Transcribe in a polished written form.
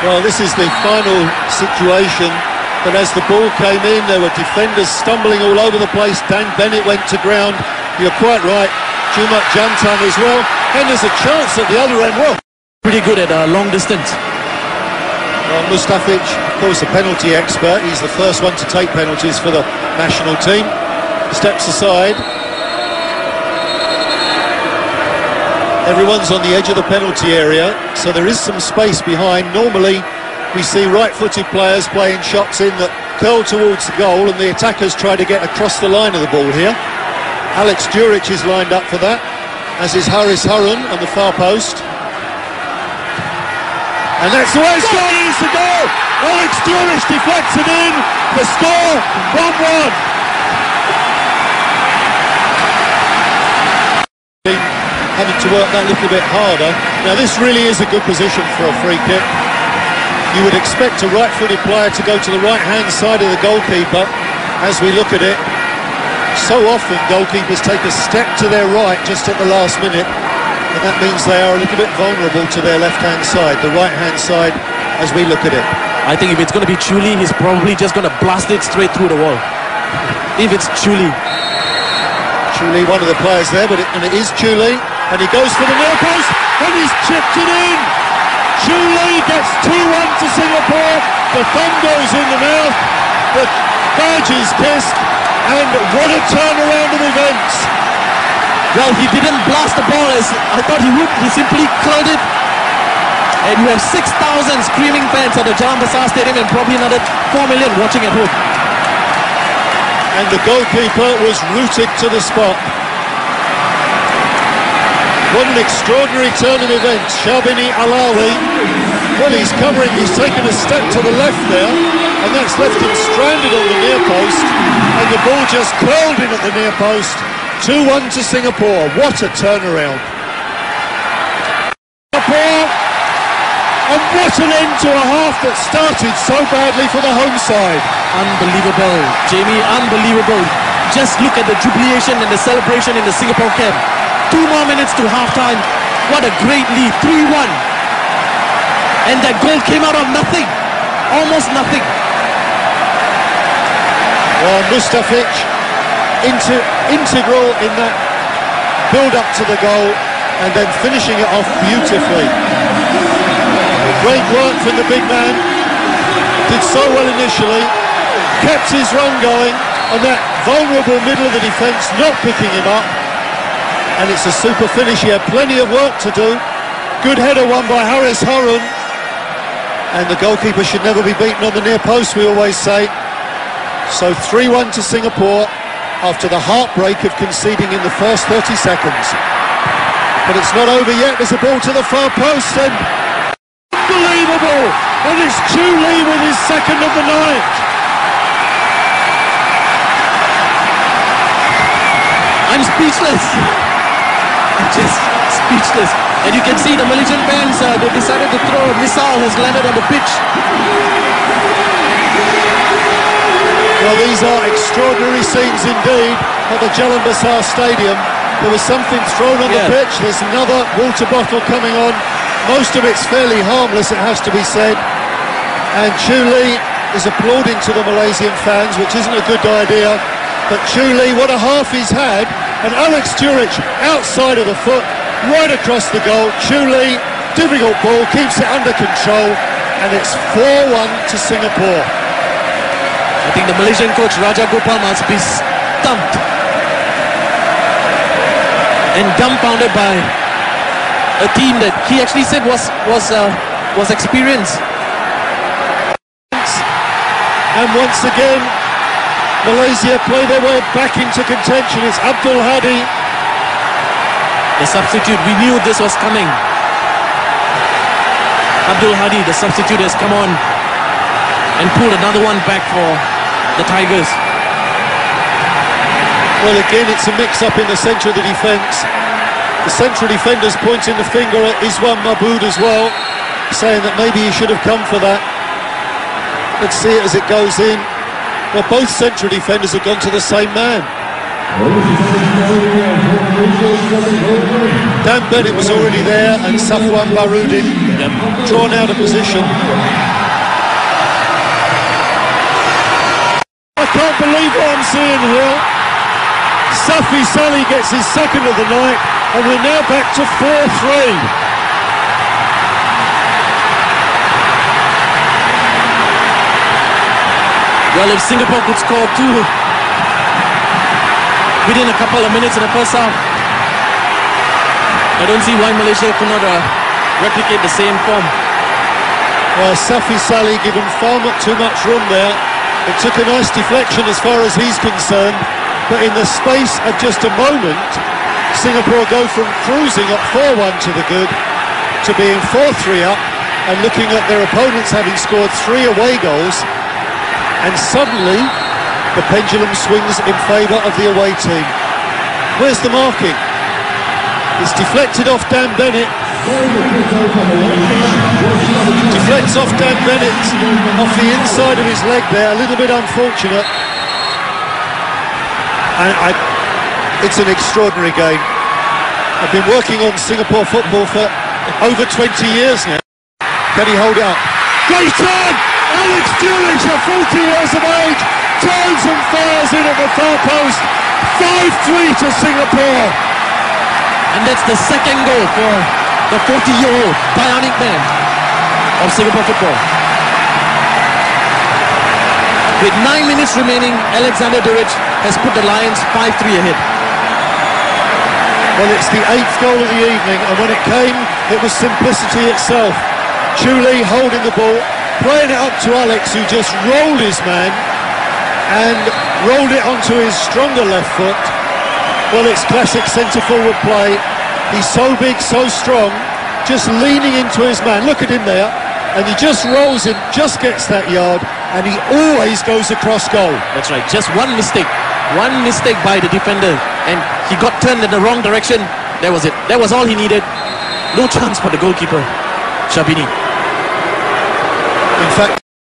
Well, this is the final situation, but as the ball came in, there were defenders stumbling all over the place. Dan Bennett went to ground. You're quite right. Jumat Jantan as well. And there's a chance at the other end. Well, pretty good at long distance. Well, Mustafic, of course, a penalty expert. He's the first one to take penalties for the national team. Steps aside. Everyone's on the edge of the penalty area, so there is some space behind. Normally, we see right-footed players playing shots in that curl towards the goal, and the attackers try to get across the line of the ball here. Alex Djuric is lined up for that, as is Haris Harun on the far post. And that's the way it's gone, it's the goal! Alex Djuric deflects it in, the score, 1-1. Having to work that little bit harder. Now this really is a good position for a free kick. You would expect a right-footed player to go to the right-hand side of the goalkeeper. As we look at it, so often goalkeepers take a step to their right just at the last minute, and that means they are a little bit vulnerable to their left-hand side, the right-hand side, as we look at it. I think if it's going to be Julai, he's probably just going to blast it straight through the wall. If it's Julai. Julai, one of the players there, and it is Julai. And he goes for the near post, and he's chipped it in. Julai gets 2-1 to Singapore. The thumb goes in the mouth. The badge is kissed, and what a turnaround of events. Well, he didn't blast the ball as I thought he would. He simply curled it. And you have 6,000 screaming fans at the Jalan Besar Stadium and probably another 4 million watching at home. And the goalkeeper was rooted to the spot. What an extraordinary turn of events. Sharbini Alawi, well, he's taken a step to the left there, and that's left him stranded on the near post, and the ball just curled in at the near post. 2-1 to Singapore. What a turnaround. Singapore, and what an end to a half that started so badly for the home side. Unbelievable, Jamie, unbelievable. Just look at the jubilation and the celebration in the Singapore camp. 2 more minutes to half-time. What a great lead, 3-1. And that goal came out of nothing. Almost nothing. Well, Mustafic, integral in that build-up to the goal, and then finishing it off beautifully. Great work from the big man. Did so well initially. Kept his run going on that vulnerable middle of the defence, not picking him up. And it's a super finish. He had plenty of work to do. Good header won by Haris Harun. And the goalkeeper should never be beaten on the near post, we always say. So 3-1 to Singapore after the heartbreak of conceding in the first 30 seconds. But it's not over yet. There's a ball to the far post, and unbelievable! And it's Julai with his second of the night. I'm speechless. Just speechless. And you can see the Malaysian fans, they decided to throw a missile has landed on the pitch. Well, these are extraordinary scenes indeed at the Jalan Besar Stadium. There was something thrown on the pitch. There's another water bottle coming on. Most of it's fairly harmless, it has to be said. And Julai is applauding to the Malaysian fans, which isn't a good idea. But Julai, what a half he's had. And Alex Djuric outside of the foot, right across the goal. Julai, difficult ball, keeps it under control, and it's 4-1 to Singapore. I think the Malaysian coach Raja Gopal must be stumped and dumbfounded by a team that he actually said was experienced. And once again, Malaysia play their way back into contention. It's Abdul Hadi, the substitute. We knew this was coming. Abdul Hadi, the substitute, has come on and pulled another one back for the Tigers. Well, again, it's a mix-up in the centre of the defence. The central defender's pointing the finger at Iswan Mahmood as well, saying that maybe he should have come for that. Let's see it as it goes in. Well, both central defenders have gone to the same man. Dan Bennett was already there, and Safwan Baroudin drawn out of position. I can't believe what I'm seeing here. Safi Salih gets his second of the night, and we're now back to 4-3. Well, if Singapore could score two within a couple of minutes in the first half, I don't see why Malaysia could not replicate the same form. Well, Safi Salih given far too much room there. It took a nice deflection as far as he's concerned, but in the space of just a moment, Singapore go from cruising at 4-1 to the good to being 4-3 up and looking at their opponents having scored 3 away goals, and suddenly the pendulum swings in favour of the away team. Where's the marking? It's deflected off Dan Bennett. Deflects off Dan Bennett off the inside of his leg there, a little bit unfortunate. And it's an extraordinary game. I've been working on Singapore football for over 20 years now. Can he hold it up? Great turn! Alex Julai, at 40 years of age, turns and fires in at the far post. 5-3 to Singapore. And that's the second goal for the 40-year-old bionic man of Singapore football. With 9 minutes remaining, Alexander Durridge has put the Lions 5-3 ahead. Well, it's the 8th goal of the evening, and when it came, it was simplicity itself. Julai holding the ball, playing it up to Alex, who just rolled his man and rolled it onto his stronger left foot. Well, it's classic centre-forward play. He's so big, so strong, just leaning into his man. Look at him there. And he just rolls in, just gets that yard, and he always goes across goal. That's right, just one mistake by the defender, and he got turned in the wrong direction. That was it. That was all he needed. No chance for the goalkeeper, Shabini.